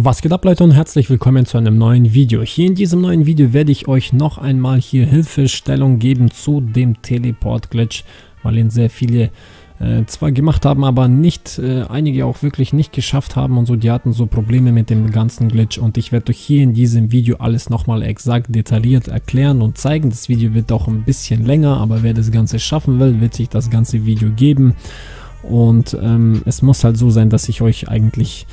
Was geht ab, Leute, und herzlich willkommen zu einem neuen Video. Hier in diesem neuen Video werde ich euch noch einmal hier Hilfestellung geben zu dem Teleport-Glitch, weil ihn sehr viele zwar gemacht haben, aber nicht, einige auch wirklich nicht geschafft haben und so. Die hatten so Probleme mit dem ganzen Glitch und ich werde euch hier in diesem Video alles nochmal exakt detailliert erklären und zeigen. Das Video wird auch ein bisschen länger, aber wer das Ganze schaffen will, wird sich das ganze Video geben. Und es muss halt so sein, dass ich euch eigentlich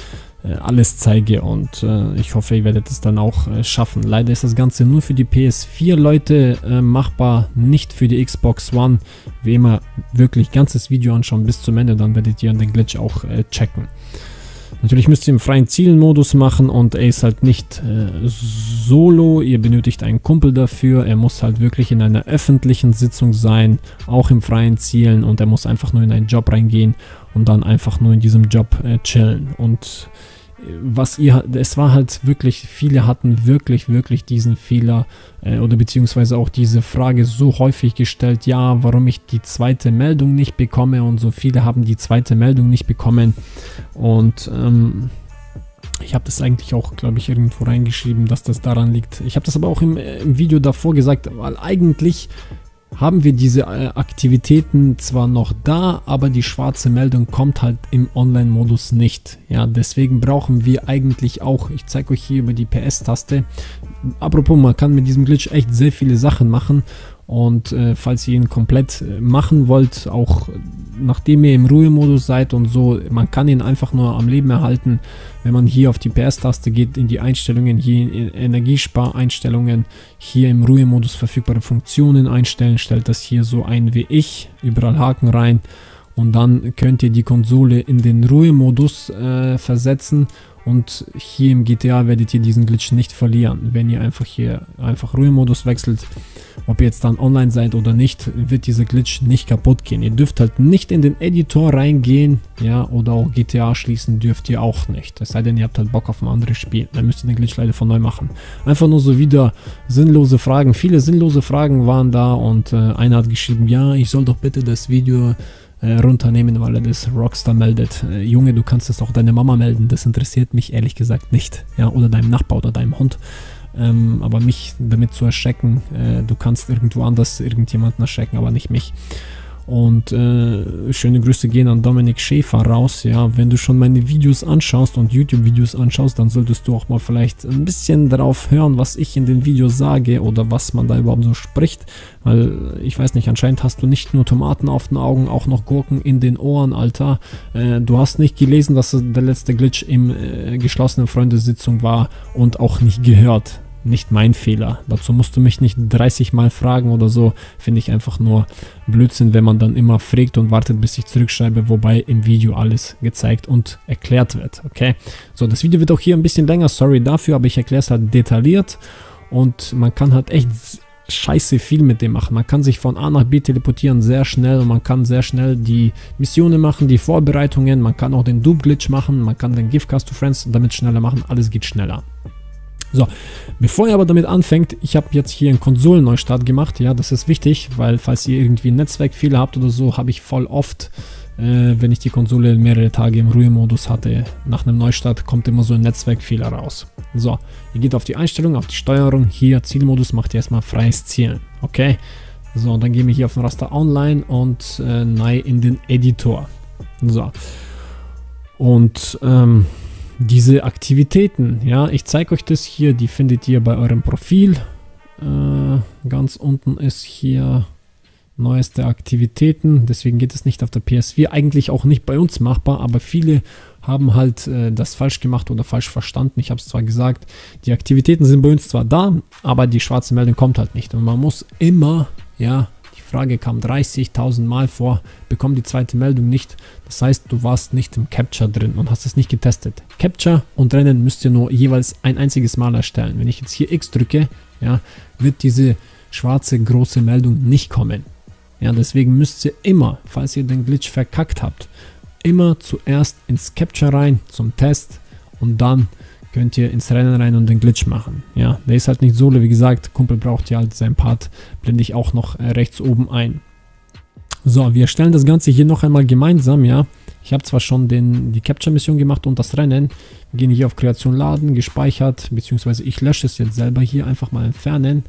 alles zeige und ich hoffe, ihr werdet es dann auch schaffen. Leider ist das Ganze nur für die PS4 Leute machbar, nicht für die Xbox One. Wie immer, wirklich ganzes Video anschauen bis zum Ende, dann werdet ihr den Glitch auch checken. Natürlich müsst ihr im freien Zielen-Modus machen und er ist halt nicht solo, ihr benötigt einen Kumpel dafür, er muss halt wirklich in einer öffentlichen Sitzung sein, auch im freien Zielen, und er muss einfach nur in einen Job reingehen und dann einfach nur in diesem Job chillen. Und es war halt wirklich, viele hatten wirklich diesen Fehler oder beziehungsweise auch diese Frage so häufig gestellt, ja, warum ich die zweite Meldung nicht bekomme, und so viele haben die zweite Meldung nicht bekommen. Und ich habe das eigentlich auch, glaube ich, irgendwo reingeschrieben, dass das daran liegt. Ich habe das aber auch im Video davor gesagt, weil eigentlich haben wir diese Aktivitäten zwar noch da, aber die schwarze Meldung kommt halt im Online-Modus nicht. Ja, deswegen brauchen wir eigentlich auch, ich zeige euch hier über die PS-Taste. Apropos, man kann mit diesem Glitch echt sehr viele Sachen machen. Und falls ihr ihn komplett machen wollt, auch nachdem ihr im Ruhemodus seid und so, man kann ihn einfach nur am Leben erhalten, wenn man hier auf die PS-Taste geht, in die Einstellungen, hier in Energiespareinstellungen, hier im Ruhemodus verfügbare Funktionen einstellen, stellt das hier so ein wie ich, überall Haken rein, und dann könnt ihr die Konsole in den Ruhemodus versetzen. Und hier im GTA werdet ihr diesen Glitch nicht verlieren. Wenn ihr einfach Ruhemodus wechselt, ob ihr jetzt dann online seid oder nicht, wird dieser Glitch nicht kaputt gehen. Ihr dürft halt nicht in den Editor reingehen, ja, oder auch GTA schließen dürft ihr auch nicht. Es sei denn, ihr habt halt Bock auf ein anderes Spiel. Dann müsst ihr den Glitch leider von neu machen. Einfach nur so wieder sinnlose Fragen. Viele sinnlose Fragen waren da, und einer hat geschrieben, ja, ich soll doch bitte das Video runternehmen, weil er das Rockstar meldet. Junge, du kannst es auch deiner Mama melden, das interessiert mich ehrlich gesagt nicht. Ja, oder deinem Nachbar oder deinem Hund. Aber mich damit zu erschrecken, du kannst irgendwo anders irgendjemanden erschrecken, aber nicht mich. Und schöne Grüße gehen an Dominik Schäfer raus. Ja, wenn du schon meine Videos anschaust und YouTube-Videos anschaust, dann solltest du auch mal vielleicht ein bisschen darauf hören, was ich in den Videos sage oder was man da überhaupt so spricht. Weil, ich weiß nicht, anscheinend hast du nicht nur Tomaten auf den Augen, auch noch Gurken in den Ohren, Alter. Du hast nicht gelesen, dass der letzte Glitch im geschlossenen Freundesitzung war, und auch nicht gehört. Nicht mein Fehler. Dazu musst du mich nicht 30 Mal fragen oder so. Finde ich einfach nur Blödsinn, wenn man dann immer fragt und wartet, bis ich zurückschreibe, wobei im Video alles gezeigt und erklärt wird. Okay? So, das Video wird auch hier ein bisschen länger, sorry dafür, aber ich erkläre es halt detailliert, und man kann halt echt scheiße viel mit dem machen. Man kann sich von A nach B teleportieren sehr schnell, und man kann sehr schnell die Missionen machen, die Vorbereitungen, man kann auch den Dupe-Glitch machen, man kann den Giftcast to Friends damit schneller machen, alles geht schneller. So, bevor ihr aber damit anfängt, ich habe jetzt hier einen Konsolenneustart gemacht, ja, das ist wichtig, weil falls ihr irgendwie einen Netzwerkfehler habt oder so, habe ich voll oft, wenn ich die Konsole mehrere Tage im Ruhemodus hatte, nach einem Neustart kommt immer so ein Netzwerkfehler raus. So, ihr geht auf die Einstellung, auf die Steuerung, hier Zielmodus, macht ihr erstmal freies Zielen, okay? So, und dann gehen wir hier auf den Raster Online und neu in den Editor. So, und diese Aktivitäten, ja, ich zeige euch das hier, die findet ihr bei eurem Profil. Ganz unten ist hier neueste Aktivitäten, deswegen geht es nicht auf der PS4, eigentlich auch nicht bei uns machbar, aber viele haben halt das falsch gemacht oder falsch verstanden. Ich habe es zwar gesagt, die Aktivitäten sind bei uns zwar da, aber die schwarze Meldung kommt halt nicht, und man muss immer, ja, Frage kam 30.000 Mal vor, bekomm die zweite Meldung nicht. Das heißt, du warst nicht im Capture drin und hast es nicht getestet. Capture und Rennen müsst ihr nur jeweils ein einziges Mal erstellen. Wenn ich jetzt hier X drücke, ja, wird diese schwarze große Meldung nicht kommen. Ja, deswegen müsst ihr immer, falls ihr den Glitch verkackt habt, immer zuerst ins Capture rein zum Test, und dann könnt ihr ins Rennen rein und den Glitch machen. Ja, der ist halt nicht solo, wie gesagt, Kumpel braucht ja halt seinen Part, blende ich auch noch rechts oben ein. So, wir stellen das Ganze hier noch einmal gemeinsam, ja. Ich habe zwar schon die Capture-Mission gemacht und das Rennen. Wir gehen hier auf Kreation laden, gespeichert, beziehungsweise ich lösche es jetzt selber hier, einfach mal entfernen.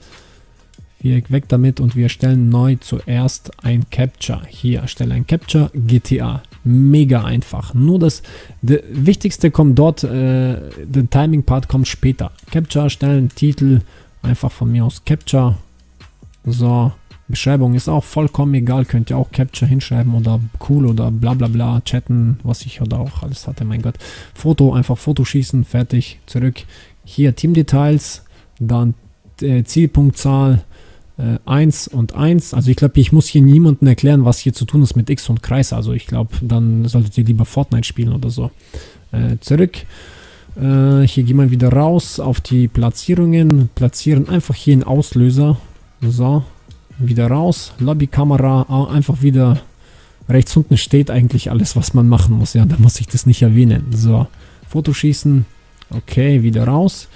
Viereck weg damit und wir erstellen neu zuerst ein Capture. Hier erstelle ein Capture, GTA. Mega einfach. Nur das Wichtigste kommt dort, der Timing-Part kommt später. Capture erstellen, Titel, einfach von mir aus Capture. So, Beschreibung ist auch vollkommen egal, könnt ihr auch Capture hinschreiben oder cool oder bla bla bla, chatten, was ich oder auch alles hatte, mein Gott. Foto, einfach Foto schießen, fertig, zurück. Hier Team-Details, dann Zielpunktzahl 1 und 1. Also ich glaube, ich muss hier niemandem erklären, was hier zu tun ist mit X und Kreis. Also ich glaube, dann solltet ihr lieber Fortnite spielen oder so. Zurück. Hier gehen wir wieder raus auf die Platzierungen. Platzieren einfach hier einen Auslöser. So, wieder raus. Lobbykamera, einfach wieder rechts unten steht eigentlich alles, was man machen muss. Ja, da muss ich das nicht erwähnen. So, Fotoschießen. Okay, wieder raus.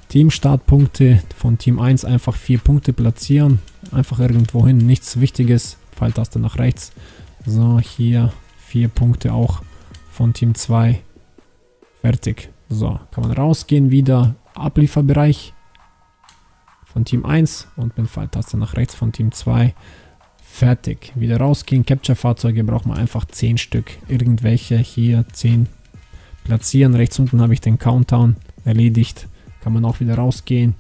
Team-Startpunkte von Team 1 einfach 4 Punkte platzieren. Einfach irgendwo hin, nichts Wichtiges. Pfeiltaste nach rechts. So, hier 4 Punkte auch von Team 2. Fertig. So, kann man rausgehen wieder. Ablieferbereich von Team 1 und mit Pfeiltaste nach rechts von Team 2. Fertig. Wieder rausgehen. Capture-Fahrzeuge braucht man einfach 10 Stück. Irgendwelche hier 10 platzieren. Rechts unten habe ich den Countdown erledigt. Kann man auch wieder rausgehen.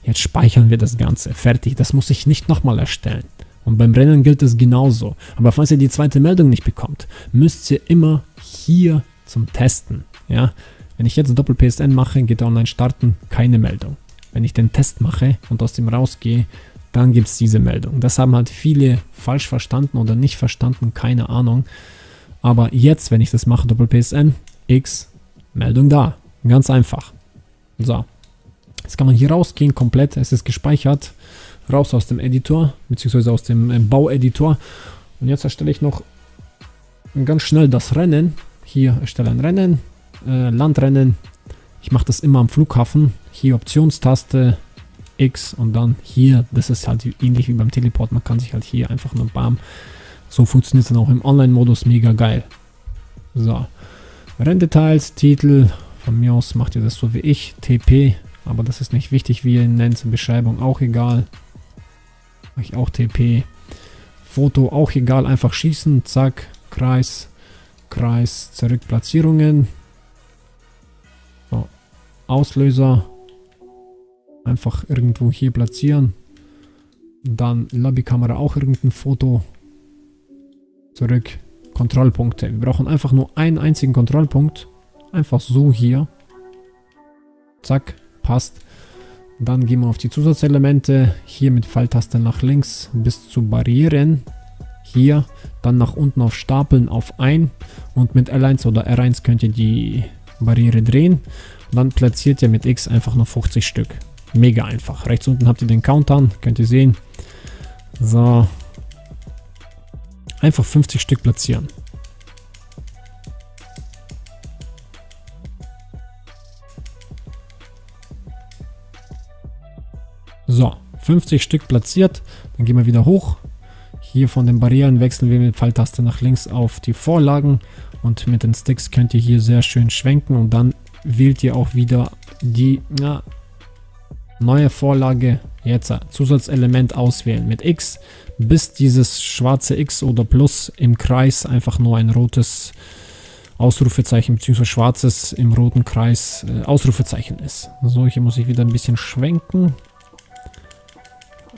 Jetzt speichern wir das Ganze. Fertig. Das muss ich nicht nochmal erstellen. Und beim Rennen gilt es genauso. Aber falls ihr die zweite Meldung nicht bekommt, müsst ihr immer hier zum Testen. Ja? Wenn ich jetzt Doppel-PSN mache, geht online starten, keine Meldung. Wenn ich den Test mache und aus dem rausgehe, dann gibt es diese Meldung. Das haben halt viele falsch verstanden oder nicht verstanden, keine Ahnung. Aber jetzt, wenn ich das mache, Doppel-PSN, X, Meldung da. Ganz einfach. So. Jetzt kann man hier rausgehen, komplett, es ist gespeichert, raus aus dem Editor, beziehungsweise aus dem Baueditor. Und jetzt erstelle ich noch ganz schnell das Rennen. Hier erstelle ein Rennen, Landrennen. Ich mache das immer am Flughafen. Hier Optionstaste, X und dann hier, das ist halt ähnlich wie beim Teleport, man kann sich halt hier einfach nur bam. So funktioniert es dann auch im Online-Modus, mega geil. So, Renndetails, Titel, von mir aus macht ihr das so wie ich, TP. Aber das ist nicht wichtig, wie ihr ihn nennt. Beschreibung auch egal. Mache ich auch TP. Foto auch egal. Einfach schießen. Zack. Kreis. Kreis. Zurück. Platzierungen. So. Auslöser. Einfach irgendwo hier platzieren. Dann Lobbykamera auch irgendein Foto. Zurück. Kontrollpunkte. Wir brauchen einfach nur einen einzigen Kontrollpunkt. Einfach so hier. Zack. Passt. Dann gehen wir auf die Zusatzelemente. Hier mit Pfeiltaste nach links bis zu Barrieren. Hier. Dann nach unten auf Stapeln auf 1. Und mit L1 oder R1 könnt ihr die Barriere drehen. Dann platziert ihr mit X einfach nur 50 Stück. Mega einfach. Rechts unten habt ihr den Countdown. Könnt ihr sehen. So. Einfach 50 Stück platzieren. So, 50 Stück platziert, dann gehen wir wieder hoch. Hier von den Barrieren wechseln wir mit Pfeiltaste nach links auf die Vorlagen und mit den Sticks könnt ihr hier sehr schön schwenken und dann wählt ihr auch wieder die neue Vorlage. Jetzt Zusatzelement auswählen mit X, bis dieses schwarze X oder Plus im Kreis einfach nur ein rotes Ausrufezeichen bzw. schwarzes im roten Kreis Ausrufezeichen ist. So, hier muss ich wieder ein bisschen schwenken.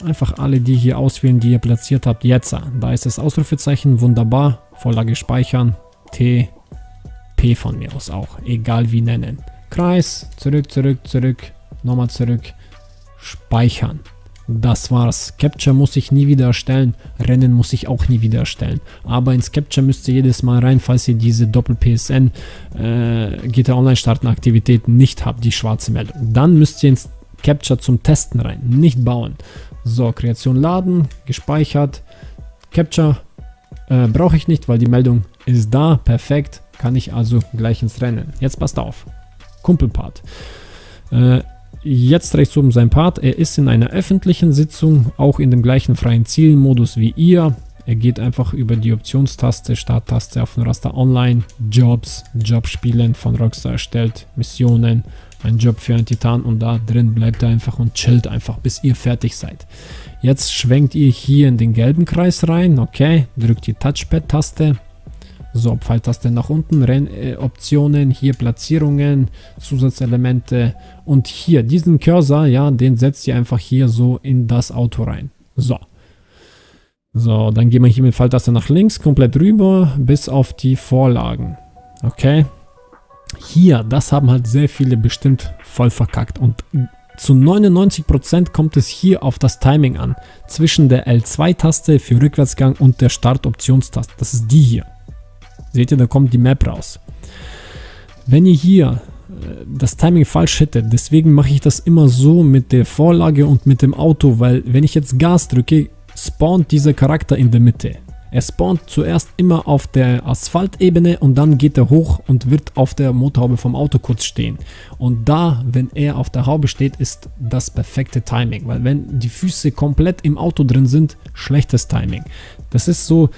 Einfach alle die hier auswählen, die ihr platziert habt. Jetzt, da ist das Ausrufezeichen, wunderbar. Vorlage speichern, T, P von mir aus auch, egal wie nennen. Kreis, zurück, zurück, zurück, nochmal zurück, speichern. Das war's. Capture muss ich nie wieder erstellen, Rennen muss ich auch nie wieder erstellen. Aber ins Capture müsst ihr jedes Mal rein, falls ihr diese Doppel-PSN GTA Online starten Aktivitäten nicht habt, die schwarze Meldung. Dann müsst ihr ins Capture zum Testen rein, nicht bauen. So, Kreation laden, gespeichert. Capture brauche ich nicht, weil die Meldung ist da, perfekt. Kann ich also gleich ins Rennen. Jetzt passt auf. Kumpelpart. Jetzt rechts oben sein Part. Er ist in einer öffentlichen Sitzung, auch in dem gleichen freien Zielmodus wie ihr. Er geht einfach über die Optionstaste, Starttaste auf den Raster Online, Jobs, Jobspielen von Rockstar erstellt, Missionen, ein Job für einen Titan und da drin bleibt er einfach und chillt einfach, bis ihr fertig seid. Jetzt schwenkt ihr hier in den gelben Kreis rein, okay, drückt die Touchpad-Taste, so, Pfeiltaste nach unten, Rennoptionen, hier Platzierungen, Zusatzelemente und hier diesen Cursor, ja, den setzt ihr einfach hier so in das Auto rein. So. So, dann gehen wir hier mit Pfeiltaste nach links, komplett rüber, bis auf die Vorlagen. Okay. Hier, das haben halt sehr viele bestimmt voll verkackt und zu 99% kommt es hier auf das Timing an. Zwischen der L2-Taste für Rückwärtsgang und der Start-Optionstaste. Das ist die hier. Seht ihr, da kommt die Map raus. Wenn ihr hier das Timing falsch hättet, deswegen mache ich das immer so mit der Vorlage und mit dem Auto, weil wenn ich jetzt Gas drücke, spawnt dieser Charakter in der Mitte. Er spawnt zuerst immer auf der Asphaltebene und dann geht er hoch und wird auf der Motorhaube vom Auto kurz stehen. Und da, wenn er auf der Haube steht, ist das perfekte Timing. Weil wenn die Füße komplett im Auto drin sind, schlechtes Timing. Das ist so,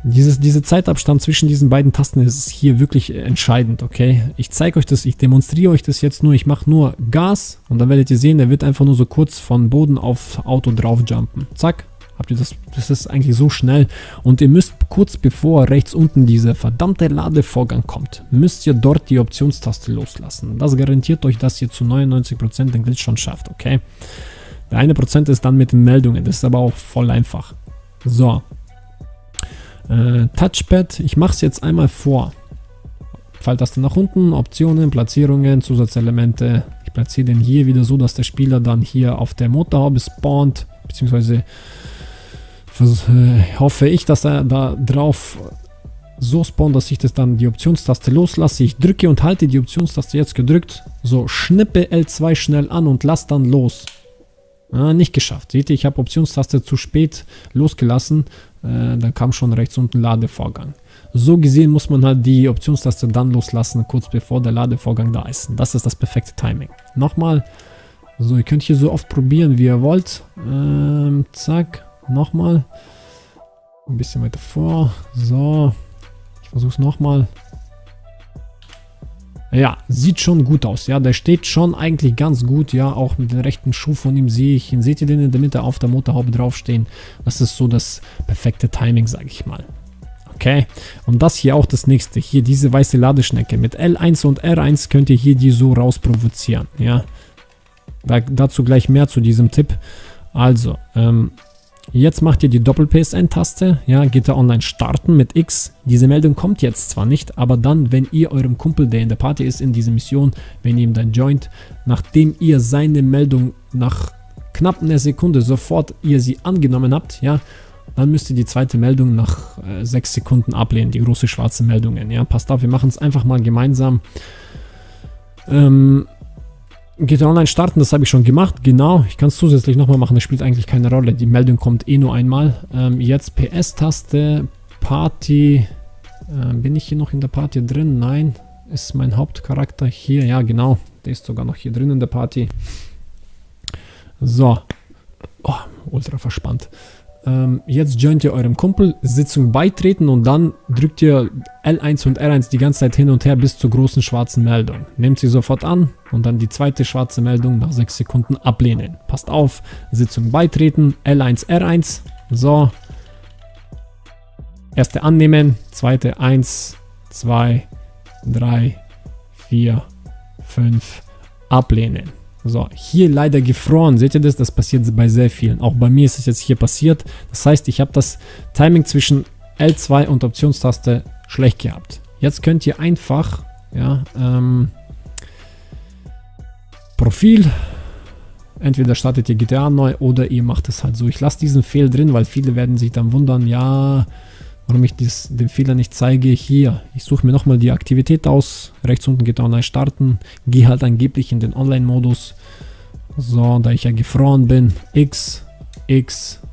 dieser Zeitabstand zwischen diesen beiden Tasten ist hier wirklich entscheidend, okay? Ich zeige euch das, ich demonstriere euch das jetzt nur. Ich mache nur Gas und dann werdet ihr sehen, der wird einfach nur so kurz von Boden auf Auto drauf jumpen. Zack. Habt ihr das? Das ist eigentlich so schnell. Und ihr müsst kurz bevor rechts unten dieser verdammte Ladevorgang kommt, müsst ihr dort die Optionstaste loslassen. Das garantiert euch, dass ihr zu 99% den Glitch schon schafft, okay? Der 1% ist dann mit den Meldungen. Das ist aber auch voll einfach. So. Touchpad. Ich mache es jetzt einmal vor. Pfeiltaste nach unten, Optionen, Platzierungen, Zusatzelemente. Ich platziere den hier wieder so, dass der Spieler dann hier auf der Motorhaube spawnt, beziehungsweise hoffe ich, dass er da drauf so spawnt, dass ich das dann die Optionstaste loslasse. Ich drücke und halte die Optionstaste jetzt gedrückt. So, schnippe L2 schnell an und lass dann los. Nicht geschafft. Seht ihr, ich habe Optionstaste zu spät losgelassen. Dann kam schon rechts unten Ladevorgang. So gesehen muss man halt die Optionstaste dann loslassen, kurz bevor der Ladevorgang da ist. Das ist das perfekte Timing. Nochmal. So, ihr könnt hier so oft probieren, wie ihr wollt. Zack. Nochmal. Ein bisschen weiter vor. So. Ich versuche es nochmal. Ja, sieht schon gut aus. Ja, der steht schon eigentlich ganz gut. Ja, auch mit dem rechten Schuh von ihm sehe ich ihn. Seht ihr den in der Mitte auf der Motorhaube draufstehen? Das ist so das perfekte Timing, sage ich mal. Okay. Und das hier auch das nächste. Hier diese weiße Ladeschnecke. Mit L1 und R1 könnt ihr hier die so rausprovozieren. Ja. Dazu gleich mehr zu diesem Tipp. Also, jetzt macht ihr die Doppel-PSN-Taste, ja, geht er online starten mit X. Diese Meldung kommt jetzt zwar nicht, aber dann, wenn ihr eurem Kumpel, der in der Party ist, in dieser Mission, wenn ihr ihm dann joint, nachdem ihr seine Meldung nach knapp einer Sekunde sofort ihr sie angenommen habt, ja, dann müsst ihr die zweite Meldung nach 6 Sekunden ablehnen, die große schwarze Meldungen, ja. Passt auf, wir machen es einfach mal gemeinsam. Geht er online starten, das habe ich schon gemacht, genau, ich kann es zusätzlich nochmal machen, das spielt eigentlich keine Rolle, die Meldung kommt eh nur einmal. Jetzt PS-Taste, Party, bin ich hier noch in der Party drin? Nein, ist mein Hauptcharakter hier, ja genau, der ist sogar noch hier drin in der Party. So, oh, ultra verspannt. Jetzt joint ihr eurem Kumpel, Sitzung beitreten und dann drückt ihr L1 und R1 die ganze Zeit hin und her bis zur großen schwarzen Meldung. Nehmt sie sofort an und dann die zweite schwarze Meldung nach 6 Sekunden ablehnen. Passt auf, Sitzung beitreten, L1, R1, so. Erste annehmen, zweite 1, 2, 3, 4, 5, ablehnen. So, hier leider gefroren. Seht ihr das? Das passiert bei sehr vielen. Auch bei mir ist es jetzt hier passiert. Das heißt, ich habe das Timing zwischen L2 und Optionstaste schlecht gehabt. Jetzt könnt ihr einfach, ja, Profil, entweder startet ihr GTA neu oder ihr macht es halt so. Ich lasse diesen Fehler drin, weil viele werden sich dann wundern, ja, warum ich den Fehler nicht zeige. Hier, ich suche mir nochmal die Aktivität aus. Rechts unten geht online starten. Gehe halt angeblich in den Online-Modus. So, da ich ja gefroren bin. X.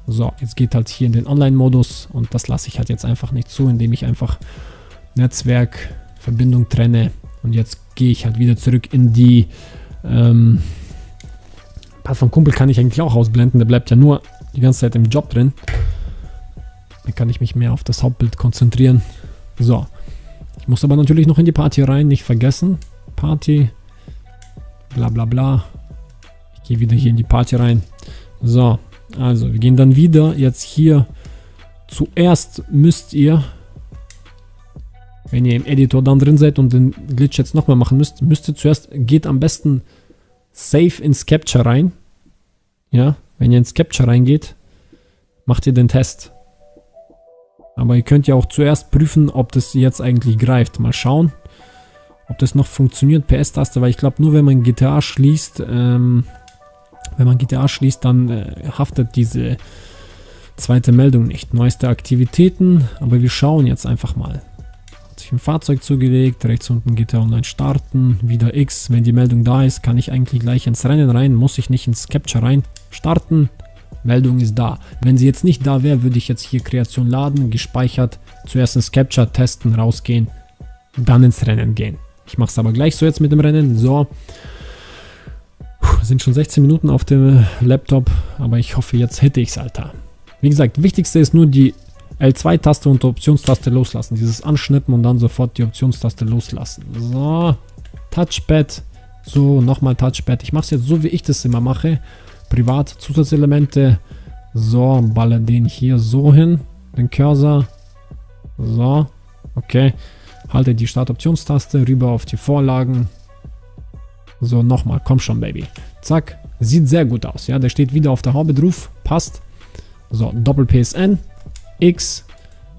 So, jetzt geht halt hier in den Online-Modus. Und das lasse ich halt jetzt einfach nicht zu, indem ich einfach Netzwerk, Verbindung trenne. Und jetzt gehe ich halt wieder zurück in die Part vom Kumpel kann ich eigentlich auch ausblenden. Der bleibt ja nur die ganze Zeit im Job drin. Hier kann ich mich mehr auf das Hauptbild konzentrieren. So. Ich muss aber natürlich noch in die Party rein, nicht vergessen. Party. Bla bla bla. Ich gehe wieder hier in die Party rein. So. Also, wir gehen dann wieder jetzt hier. Zuerst müsst ihr, wenn ihr im Editor dann drin seid und den Glitch jetzt nochmal machen müsst, geht am besten safe ins Capture rein. Ja, wenn ihr ins Capture reingeht, macht ihr den Test. Aber ihr könnt ja auch zuerst prüfen, ob das jetzt eigentlich greift. Mal schauen, ob das noch funktioniert. PS-Taste, weil ich glaube, nur wenn man GTA schließt, dann haftet diese zweite Meldung nicht. Neueste Aktivitäten, aber wir schauen jetzt einfach mal. Hat sich ein Fahrzeug zugelegt, rechts unten GTA Online starten, wieder X. Wenn die Meldung da ist, kann ich eigentlich gleich ins Rennen rein, muss ich nicht ins Capture rein. Starten, Meldung ist da. Wenn sie jetzt nicht da wäre, würde ich jetzt hier Kreation laden, gespeichert, zuerst ins Capture testen, rausgehen, dann ins Rennen gehen. Ich mache es aber gleich so jetzt mit dem Rennen. So, sind schon 16 Minuten auf dem Laptop, aber ich hoffe, jetzt hätte ich es, Alter. Wie gesagt, wichtigste ist nur die L2-Taste und die Optionstaste loslassen. Dieses Anschnippen und dann sofort die Optionstaste loslassen. So, Touchpad. So, nochmal Touchpad. Ich mache es jetzt so, wie ich das immer mache. Privat, Zusatzelemente. So, baller den hier so hin. Den Cursor. So, okay. Halte die Startoptionstaste, rüber auf die Vorlagen. So, nochmal. Komm schon, Baby. Zack. Sieht sehr gut aus. Ja, der steht wieder auf der Haube drauf. Passt. So, Doppel-PSN, X,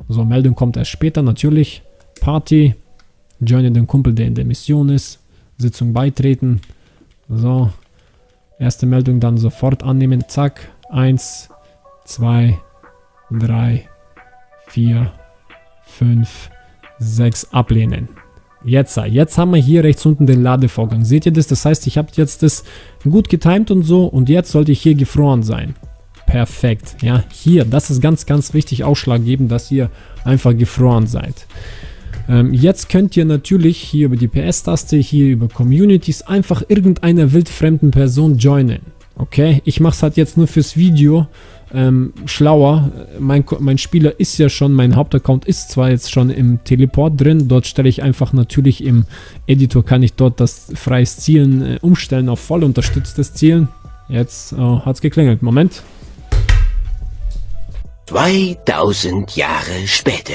so, Meldung kommt erst später, natürlich, Party, joine den Kumpel, der in der Mission ist, Sitzung beitreten, so, erste Meldung dann sofort annehmen, zack, 1, 2, 3, 4, 5, 6, ablehnen. Jetzt haben wir hier rechts unten den Ladevorgang, seht ihr das? Das heißt, ich habe jetzt das gut getimt und so und jetzt sollte ich hier gefroren sein. Perfekt, ja, hier, das ist ganz, ganz wichtig, ausschlaggebend, dass ihr einfach gefroren seid. Jetzt könnt ihr natürlich hier über die PS-Taste, hier über Communities einfach irgendeiner wildfremden Person joinen. Okay, ich mache es halt jetzt nur fürs Video schlauer. Mein Spieler ist ja schon, mein Hauptaccount ist zwar jetzt schon im Teleport drin, dort stelle ich einfach natürlich im Editor, kann ich dort das freies Zielen umstellen auf voll unterstütztes Zielen. Jetzt hat es geklingelt, Moment. 2000 Jahre später.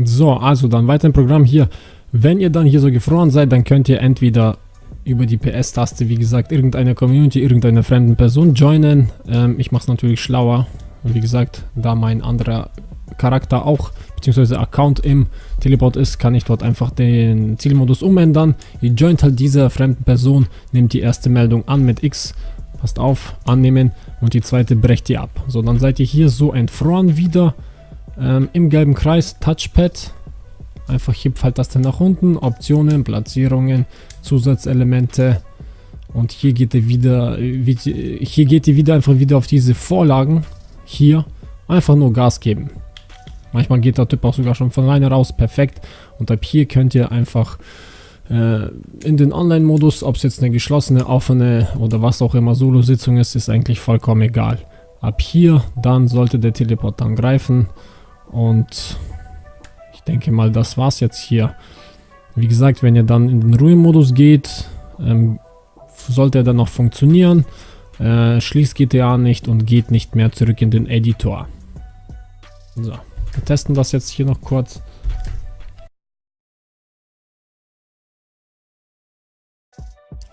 So, also dann weiter im Programm hier. Wenn ihr dann hier so gefroren seid, dann könnt ihr entweder über die PS-Taste, wie gesagt, irgendeine Community, irgendeiner fremden Person joinen. Ich mache es natürlich schlauer. Und wie gesagt, da mein anderer Charakter auch, beziehungsweise Account im Teleport ist, kann ich dort einfach den Zielmodus umändern. Ihr joint halt dieser fremden Person, nehmt die erste Meldung an mit X. Passt auf, annehmen und die zweite brecht ihr ab. So, dann seid ihr hier so entfroren wieder im gelben Kreis, Touchpad. Einfach hier Pfeiltaste nach unten, Optionen, Platzierungen, Zusatzelemente und hier geht ihr wieder, einfach wieder auf diese Vorlagen. Hier einfach nur Gas geben. Manchmal geht der Typ auch sogar schon von alleine raus, perfekt. Und ab hier könnt ihr einfach in den Online-Modus, ob es jetzt eine geschlossene, offene oder was auch immer Solo-Sitzung ist eigentlich vollkommen egal. Ab hier, dann sollte der Teleport dann greifen und ich denke mal, das war's jetzt hier. Wie gesagt, wenn ihr dann in den Ruhemodus geht, sollte er dann noch funktionieren, schließt GTA nicht und geht nicht mehr zurück in den Editor. So, wir testen das jetzt hier noch kurz.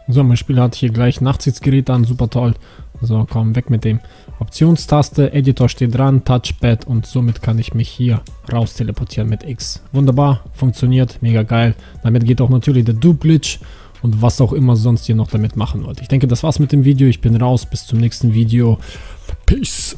So, mein Spieler hat hier gleich Nachtsitzgerät an, super toll. So, komm, weg mit dem. Optionstaste, Editor steht dran, Touchpad und somit kann ich mich hier raus teleportieren mit X. Wunderbar, funktioniert, mega geil. Damit geht auch natürlich der Dupe-Glitch und was auch immer sonst ihr noch damit machen wollt. Ich denke, das war's mit dem Video. Ich bin raus, bis zum nächsten Video. Peace.